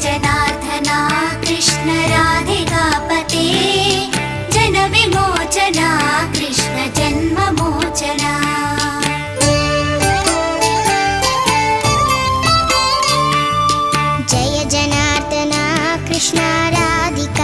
जनार्दना Krishna राधिकापते Jan विमोचना Krishna जन्ममोचना। Jai जनार्दना Krishna Radhika